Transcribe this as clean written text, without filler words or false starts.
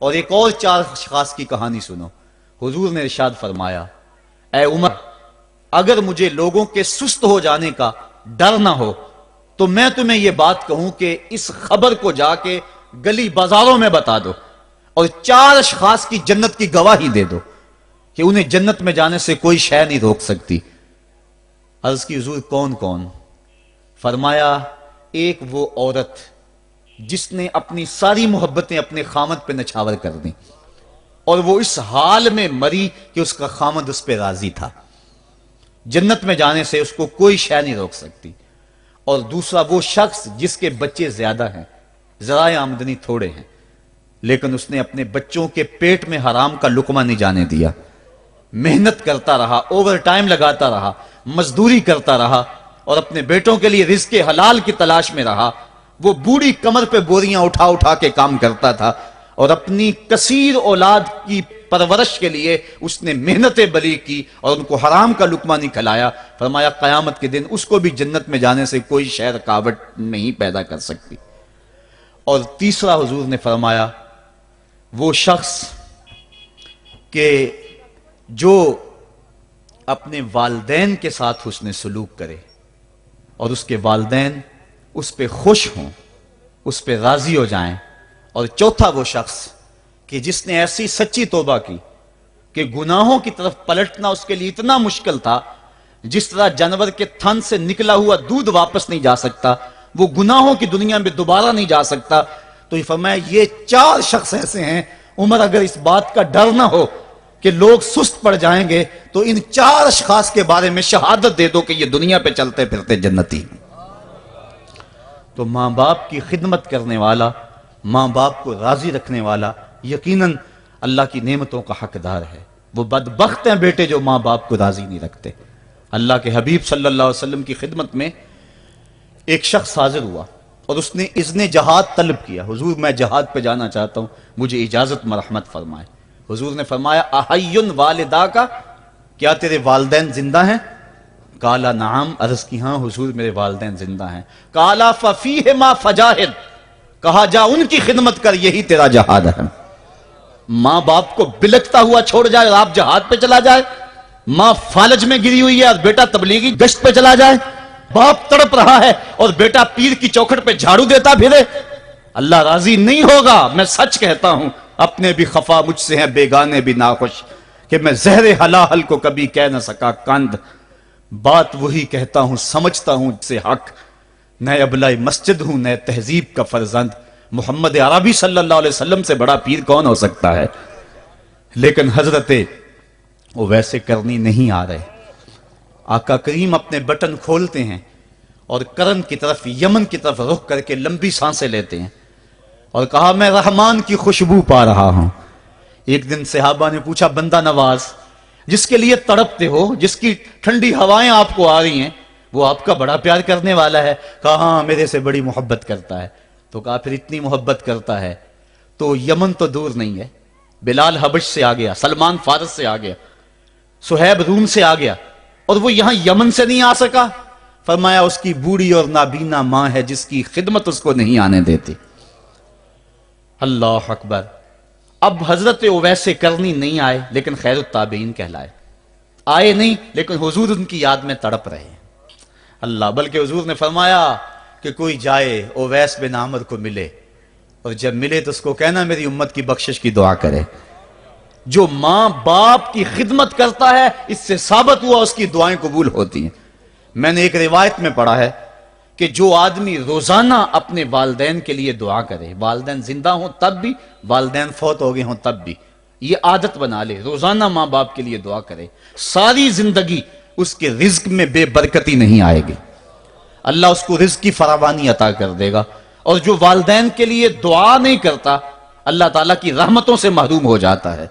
اور ایک اور 4 اشخاص کی کہانی سنو۔ حضور نے ارشاد فرمایا، اے عمر، اگر مجھے لوگوں کے سست ہو جانے کا ڈر نہ ہو تو میں تمہیں یہ بات کہوں کہ اس خبر کو جا کے گلی بازاروں میں بتا دو اور 4 اشخاص کی جنت کی گواہی دے دو کہ انہیں جنت میں جانے سے کوئی شے نہیں روک سکتی۔ عرض کی حضور کون کون؟ فرمایا، ایک وہ عورت جس نے اپنی ساری محبتیں اپنے خامد پہ نچھاور کر دیں اور وہ اس حال میں مری کہ اس کا خامد اس پہ راضی تھا، جنت میں جانے سے اس کو کوئی شے نہیں روک سکتی۔ اور دوسرا وہ شخص جس کے بچے زیادہ ہیں، ذرائع آمدنی تھوڑے ہیں، لیکن اس نے اپنے بچوں کے پیٹ میں حرام کا لقمہ نہیں جانے دیا، محنت کرتا رہا، اوور ٹائم لگاتا رہا، مزدوری کرتا رہا اور اپنے بیٹوں کے لیے رزق حلال کی تلاش میں رہا۔ وہ بوڑھی کمر پہ بوریاں اٹھا اٹھا کے کام کرتا تھا اور اپنی کثیر اولاد کی پرورش کے لیے اس نے محنتیں بلی کی اور ان کو حرام کا لقمہ نہیں کھلایا۔ فرمایا قیامت کے دن اس کو بھی جنت میں جانے سے کوئی شے رکاوٹ نہیں پیدا کر سکتی۔ اور تیسرا حضور نے فرمایا، وہ شخص کہ جو اپنے والدین کے ساتھ حسن سلوک کرے اور اس کے والدین اس پہ خوش ہوں، اس پہ راضی ہو جائیں۔ اور چوتھا وہ شخص کہ جس نے ایسی سچی توبہ کی کہ گناہوں کی طرف پلٹنا اس کے لیے اتنا مشکل تھا، جس طرح جانور کے تھن سے نکلا ہوا دودھ واپس نہیں جا سکتا، وہ گناہوں کی دنیا میں دوبارہ نہیں جا سکتا۔ تو یہ فرمایا یہ 4 شخص ایسے ہیں، عمر اگر اس بات کا ڈر نہ ہو کہ لوگ سست پڑ جائیں گے تو ان 4 اشخاص کے بارے میں شہادت دے دو کہ یہ دنیا پہ چلتے پھرتے جنتی۔ تو ماں باپ کی خدمت کرنے والا، ماں باپ کو راضی رکھنے والا یقیناً اللہ کی نعمتوں کا حقدار ہے۔ وہ بدبخت ہیں بیٹے جو ماں باپ کو راضی نہیں رکھتے۔ اللہ کے حبیب صلی اللہ علیہ وسلم کی خدمت میں ایک شخص حاضر ہوا اور اس نے اذن جہاد طلب کیا، حضور میں جہاد پہ جانا چاہتا ہوں، مجھے اجازت مرحمت فرمائے۔ حضور نے فرمایا، احیٌ والدا کا، کیا تیرے والدین زندہ ہیں؟ کالا نعم، عرض کی ہاں حضور میرے والدین زندہ ہیں۔ کالا ففیہما فجاہد، کہا جا ان کی خدمت کر، یہی تیرا جہاد ہے۔ ماں باپ کو بلکتا ہوا چھوڑ جائے اور آپ جہاد پہ چلا جائے، ماں فالج میں گری ہوئی ہے اور بیٹا تبلیغی گشت پہ چلا جائے، باپ تڑپ رہا ہے اور بیٹا پیر کی چوکھٹ پہ جھاڑو دیتا پھرے، اللہ راضی نہیں ہوگا۔ میں سچ کہتا ہوں، اپنے بھی خفا مجھ سے ہیں، بیگانے بھی ناخوش، کہ میں زہر حلال کو کبھی کہہ نہ سکا کند، بات وہی کہتا ہوں سمجھتا ہوں سے حق، نئے ابلۂ مسجد ہوں نئے تہذیب کا فرزند، محمد عربی صلی اللہ علیہ وسلم سے بڑا پیر کون ہو سکتا ہے؟ لیکن حضرت وہ ویسے کرنی نہیں آ رہے۔ آقا کریم اپنے بٹن کھولتے ہیں اور کرن کی طرف، یمن کی طرف رخ کر کے لمبی سانسیں لیتے ہیں اور کہا میں رحمان کی خوشبو پا رہا ہوں۔ ایک دن صحابہ نے پوچھا، بندہ نواز جس کے لیے تڑپتے ہو، جس کی ٹھنڈی ہوائیں آپ کو آ رہی ہیں، وہ آپ کا بڑا پیار کرنے والا ہے؟ کہا ہاں میرے سے بڑی محبت کرتا ہے۔ تو کہا پھر اتنی محبت کرتا ہے تو یمن تو دور نہیں ہے، بلال حبش سے آ گیا، سلمان فارس سے آ گیا، سہیب روم سے آ گیا، اور وہ یہاں یمن سے نہیں آ سکا؟ فرمایا اس کی بوڑھی اور نابینا ماں ہے جس کی خدمت اس کو نہیں آنے دیتی۔ اللہ اکبر۔ اب حضرت اویس کرنی نہیں آئے لیکن خیر التابعین کہلائے، آئے نہیں لیکن حضور ان کی یاد میں تڑپ رہے ہیں۔ اللہ، بلکہ حضور نے فرمایا کہ کوئی جائے اویس بن عامر کو ملے اور جب ملے تو اس کو کہنا میری امت کی بخشش کی دعا کرے۔ جو ماں باپ کی خدمت کرتا ہے اس سے ثابت ہوا اس کی دعائیں قبول ہوتی ہیں۔ میں نے ایک روایت میں پڑھا ہے کہ جو آدمی روزانہ اپنے والدین کے لیے دعا کرے، والدین زندہ ہوں تب بھی، والدین فوت ہو گئے ہوں تب بھی، یہ عادت بنا لے، روزانہ ماں باپ کے لیے دعا کرے، ساری زندگی اس کے رزق میں بے برکتی نہیں آئے گی، اللہ اس کو رزق کی فراوانی عطا کر دے گا۔ اور جو والدین کے لیے دعا نہیں کرتا، اللہ تعالیٰ کی رحمتوں سے محروم ہو جاتا ہے۔